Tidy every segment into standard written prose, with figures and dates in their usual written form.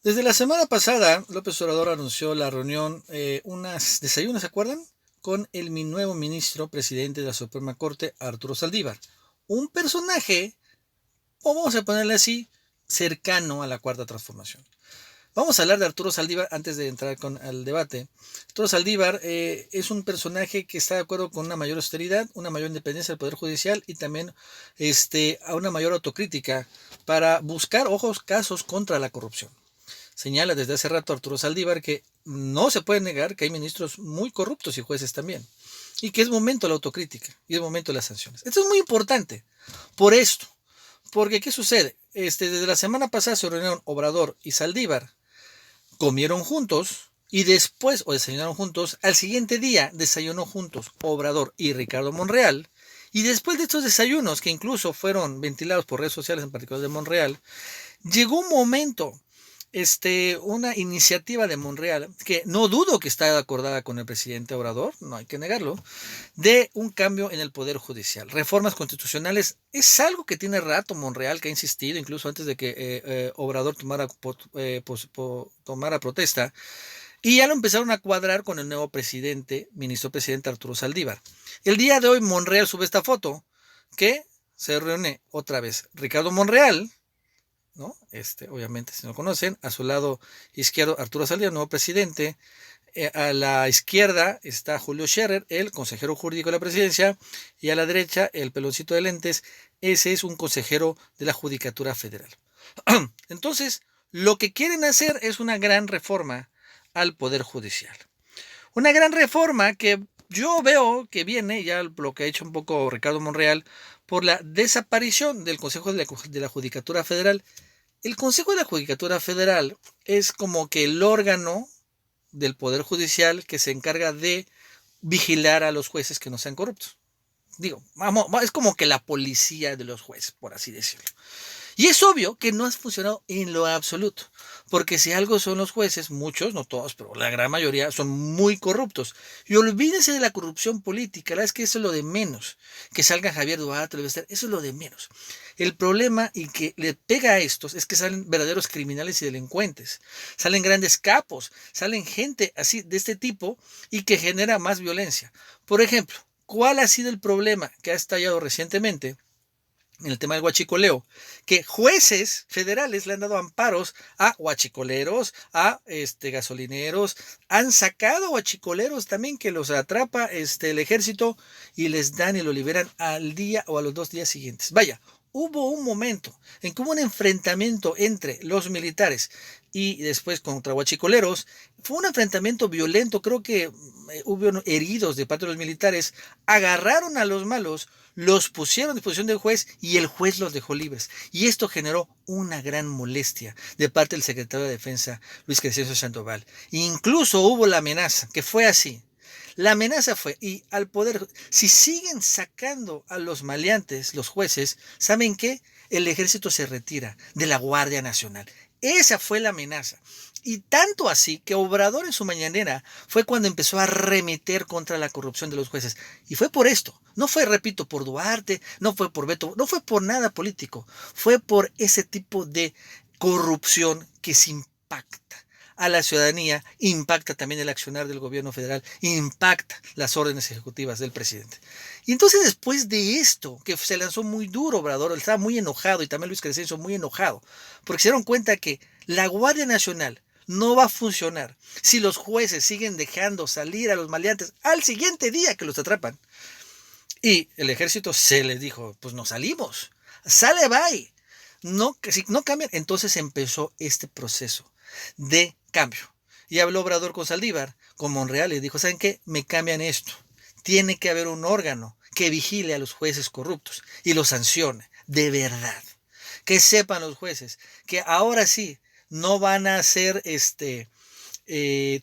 Desde la semana pasada, López Obrador anunció la reunión, unas desayunos, ¿se acuerdan? Con el mi nuevo ministro presidente de la Suprema Corte, Arturo Saldívar. Un personaje, o vamos a ponerle así, cercano a la Cuarta Transformación. Vamos a hablar de Arturo Saldívar antes de entrar con el debate. Arturo Saldívar es un personaje que está de acuerdo con una mayor austeridad, una mayor independencia del Poder Judicial y también a una mayor autocrítica para buscar ojos casos contra la corrupción. Señala desde hace rato Arturo Saldívar que no se puede negar que hay ministros muy corruptos y jueces también. Y que es momento de la autocrítica y es momento de las sanciones. Esto es muy importante por esto. Porque, ¿qué sucede? Desde la semana pasada se reunieron Obrador y Saldívar, comieron juntos y después, o desayunaron juntos, al siguiente día desayunó juntos Obrador y Ricardo Monreal. Y después de estos desayunos, que incluso fueron ventilados por redes sociales, en particular de Monreal, llegó un momento, una iniciativa de Monreal, que no dudo que está acordada con el presidente Obrador, no hay que negarlo, de un cambio en el Poder Judicial. Reformas constitucionales es algo que tiene rato Monreal, que ha insistido, incluso antes de que Obrador tomara protesta, y ya lo empezaron a cuadrar con el nuevo presidente, ministro presidente Arturo Saldívar. El día de hoy Monreal sube esta foto, que se reúne otra vez Ricardo Monreal, ¿no? Obviamente, si no conocen, a su lado izquierdo Arturo Saldívar, nuevo presidente. A la izquierda está Julio Scherer, el consejero jurídico de la presidencia, y a la derecha el peloncito de lentes, ese es un consejero de la Judicatura Federal. Entonces, lo que quieren hacer es una gran reforma al Poder Judicial. Una gran reforma que yo veo que viene, ya lo que ha hecho un poco Ricardo Monreal, por la desaparición del Consejo de la Judicatura Federal. El Consejo de la Judicatura Federal es como que el órgano del Poder Judicial que se encarga de vigilar a los jueces que no sean corruptos. Digo, vamos, es como que la policía de los jueces, por así decirlo. Y es obvio que no ha funcionado en lo absoluto, porque si algo son los jueces, muchos, no todos, pero la gran mayoría son muy corruptos. Y olvídense de la corrupción política, la verdad es que eso es lo de menos. Que salga Javier Duarte, eso es lo de menos. El problema y que le pega a estos es que salen verdaderos criminales y delincuentes, salen grandes capos, salen gente así de este tipo y que genera más violencia. Por ejemplo, ¿cuál ha sido el problema que ha estallado recientemente en el tema del huachicoleo? Que jueces federales le han dado amparos a huachicoleros, a gasolineros, han sacado huachicoleros también que los atrapa el ejército y les dan y lo liberan al día o a los 2 días siguientes. Vaya, hubo un momento en que hubo un enfrentamiento entre los militares y después contra huachicoleros. Fue un enfrentamiento violento, creo que hubo heridos de parte de los militares, agarraron a los malos, los pusieron a disposición del juez y el juez los dejó libres. Y esto generó una gran molestia de parte del secretario de Defensa, Luis Crescencio Sandoval. Incluso hubo la amenaza, que fue así. La amenaza fue, y al poder, si siguen sacando a los maleantes, los jueces, ¿saben qué? El ejército se retira de la Guardia Nacional. Esa fue la amenaza. Y tanto así que Obrador en su mañanera fue cuando empezó a arremeter contra la corrupción de los jueces. Y fue por esto. No fue, repito, por Duarte, no fue por Beto, no fue por nada político. Fue por ese tipo de corrupción que se impacta a la ciudadanía, impacta también el accionar del gobierno federal, impacta las órdenes ejecutivas del presidente. Y entonces después de esto, que se lanzó muy duro Obrador, él estaba muy enojado y también Luis Crescencio muy enojado, porque se dieron cuenta que la Guardia Nacional no va a funcionar si los jueces siguen dejando salir a los maleantes al siguiente día que los atrapan. Y el ejército se les dijo, pues no salimos, sale bye. No, si no cambian, entonces empezó este proceso de cambio. Y habló Obrador con Saldívar, con Monreal, y dijo, ¿saben qué? Me cambian esto. Tiene que haber un órgano que vigile a los jueces corruptos y los sancione, de verdad. Que sepan los jueces que ahora sí no van a ser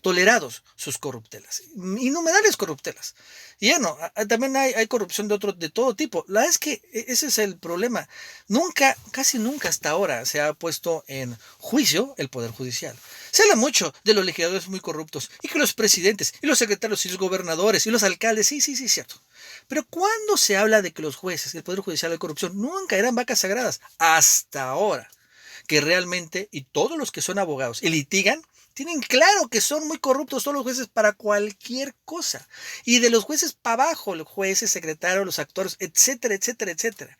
tolerados sus corruptelas. Innumerales corruptelas. Y ya no, también hay corrupción de todo tipo. La verdad es que ese es el problema. Nunca, casi nunca hasta ahora se ha puesto en juicio el Poder Judicial. Se habla mucho de los legisladores muy corruptos y que los presidentes y los secretarios y los gobernadores y los alcaldes, sí, sí, sí, cierto. Pero cuando se habla de que los jueces, el Poder Judicial hay corrupción, nunca eran vacas sagradas. Hasta ahora que realmente, y todos los que son abogados y litigan, tienen claro que son muy corruptos todos los jueces para cualquier cosa. Y de los jueces para abajo, los jueces, secretarios, los actores, etcétera, etcétera, etcétera.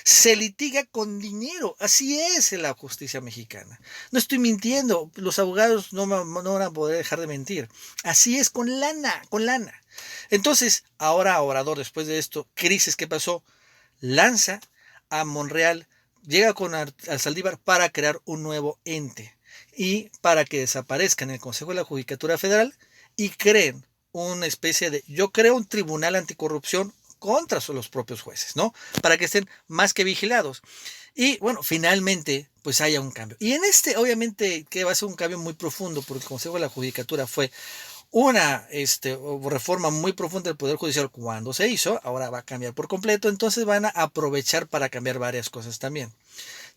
Se litiga con dinero. Así es en la justicia mexicana. No estoy mintiendo. Los abogados no van a poder dejar de mentir. Así es con lana, con lana. Entonces, ahora Obrador, después de esto, crisis, ¿qué pasó? Lanza a Monreal, llega con Saldívar para crear un nuevo ente y para que desaparezcan el Consejo de la Judicatura Federal y creen una especie de, yo creo un tribunal anticorrupción contra los propios jueces, ¿no? Para que estén más que vigilados. Y bueno, finalmente, pues haya un cambio. Y en obviamente, que va a ser un cambio muy profundo, porque el Consejo de la Judicatura fue una reforma muy profunda del Poder Judicial cuando se hizo, ahora va a cambiar por completo, entonces van a aprovechar para cambiar varias cosas también.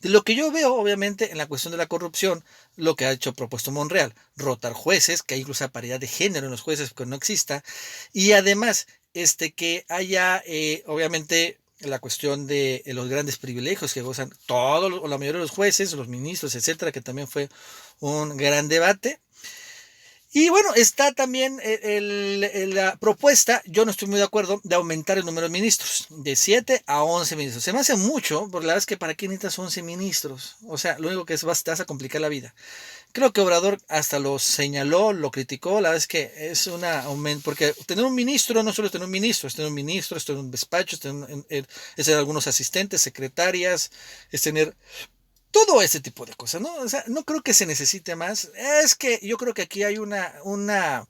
De lo que yo veo, obviamente, en la cuestión de la corrupción, lo que ha propuesto Monreal, rotar jueces, que hay incluso paridad de género en los jueces, que no exista, y además, que haya, obviamente, la cuestión de los grandes privilegios que gozan todos o la mayoría de los jueces, los ministros, etcétera, que también fue un gran debate. Y bueno, está también la propuesta, yo no estoy muy de acuerdo, de aumentar el número de ministros, de 7 a 11 ministros. Se me hace mucho, porque la verdad es que ¿para qué necesitas 11 ministros? O sea, lo único que es, te vas a complicar la vida. Creo que Obrador hasta lo señaló, lo criticó, la verdad es que es una aumento, porque tener un ministro no solo es tener un ministro, es tener un ministro, es tener un despacho, es tener algunos asistentes, secretarias, es tener todo ese tipo de cosas, ¿no? O sea, no creo que se necesite más. Es que yo creo que aquí hay una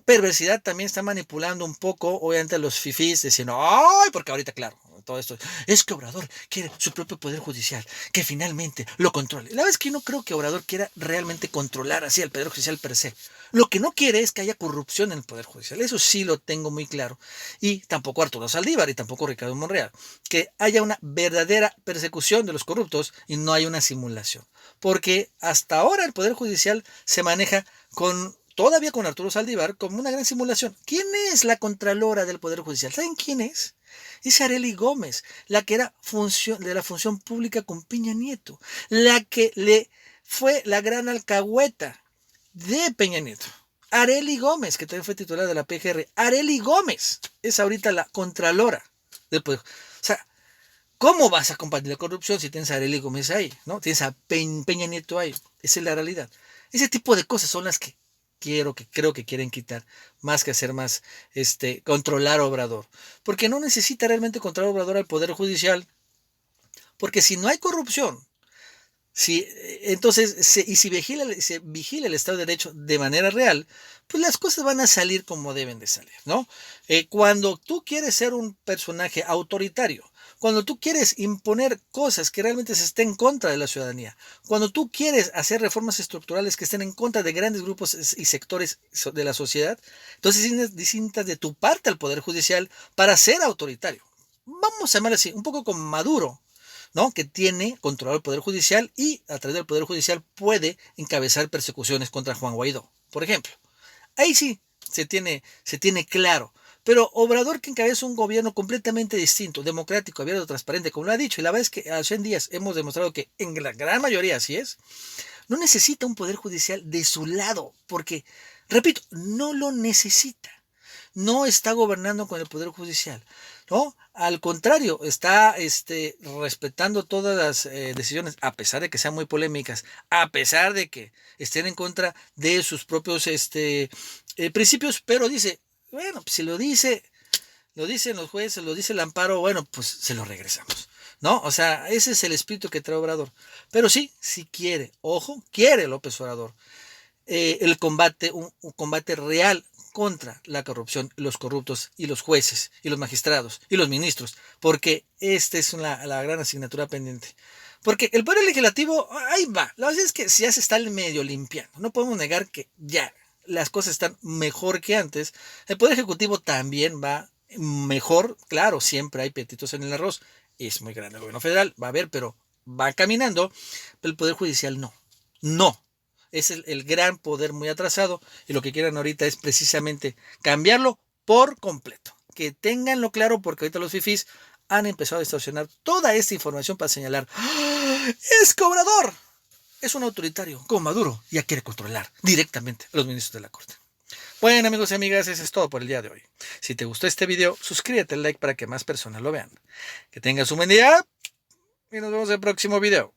perversidad, también está manipulando un poco, obviamente, a los fifís, diciendo, ¡ay! Porque ahorita, claro, todo esto, es que Obrador quiere su propio poder judicial, que finalmente lo controle. La verdad es que yo no creo que Obrador quiera realmente controlar así el poder judicial per se. Lo que no quiere es que haya corrupción en el poder judicial, eso sí lo tengo muy claro. Y tampoco Arturo Saldívar y tampoco Ricardo Monreal, que haya una verdadera persecución de los corruptos y no hay una simulación. Porque hasta ahora el poder judicial se maneja todavía con Arturo Saldívar, como una gran simulación. ¿Quién es la Contralora del Poder Judicial? ¿Saben quién es? Es Arely Gómez, la que era de la función pública con Peña Nieto, la que le fue la gran alcahueta de Peña Nieto. Arely Gómez, que también fue titular de la PGR. Arely Gómez es ahorita la Contralora del Poder. O sea, ¿cómo vas a combatir la corrupción si tienes a Arely Gómez ahí? ¿No? Tienes a Peña Nieto ahí. Esa es la realidad. Ese tipo de cosas son las que creo que quieren quitar, más que hacer más, controlar a Obrador. Porque no necesita realmente controlar a Obrador al Poder Judicial. Porque si no hay corrupción, entonces, si se vigila el Estado de Derecho de manera real, pues las cosas van a salir como deben de salir, ¿no? Cuando tú quieres ser un personaje autoritario, cuando tú quieres imponer cosas que realmente se estén en contra de la ciudadanía, cuando tú quieres hacer reformas estructurales que estén en contra de grandes grupos y sectores de la sociedad, entonces necesitas de tu parte al Poder Judicial para ser autoritario. Vamos a llamar así, un poco como Maduro, ¿no? Que tiene controlado el Poder Judicial y a través del Poder Judicial puede encabezar persecuciones contra Juan Guaidó, por ejemplo. Ahí sí se tiene claro. Pero Obrador, que encabeza un gobierno completamente distinto, democrático, abierto, transparente, como lo ha dicho, y la verdad es que a 100 días hemos demostrado que en la gran mayoría así es, no necesita un Poder Judicial de su lado, porque, repito, no lo necesita. No está gobernando con el Poder Judicial, ¿no? Al contrario, está respetando todas las decisiones, a pesar de que sean muy polémicas, a pesar de que estén en contra de sus propios principios, pero dice, bueno, pues si lo dicen los jueces, lo dice el amparo, bueno, pues se lo regresamos, ¿no? O sea, ese es el espíritu que trae Obrador. Pero sí, si quiere, ojo, quiere López Obrador el combate, un combate real contra la corrupción, los corruptos y los jueces y los magistrados y los ministros, porque esta es la gran asignatura pendiente. Porque el Poder Legislativo, ahí va, la verdad es que ya se está medio limpiando, no podemos negar que ya las cosas están mejor que antes. El Poder Ejecutivo también va mejor, claro, siempre hay petitos en el arroz, es muy grande el gobierno federal, va a haber, pero va caminando, pero el Poder Judicial no. Es el gran poder muy atrasado y lo que quieren ahorita es precisamente cambiarlo por completo. Que tenganlo claro porque ahorita los fifís han empezado a distorsionar toda esta información para señalar, ¡ah! ¡Es cobrador! es un autoritario, como Maduro, ya quiere controlar directamente a los ministros de la Corte. Bueno, amigos y amigas, eso es todo por el día de hoy. Si te gustó este video, suscríbete, like para que más personas lo vean. Que tengas un buen día y nos vemos en el próximo video.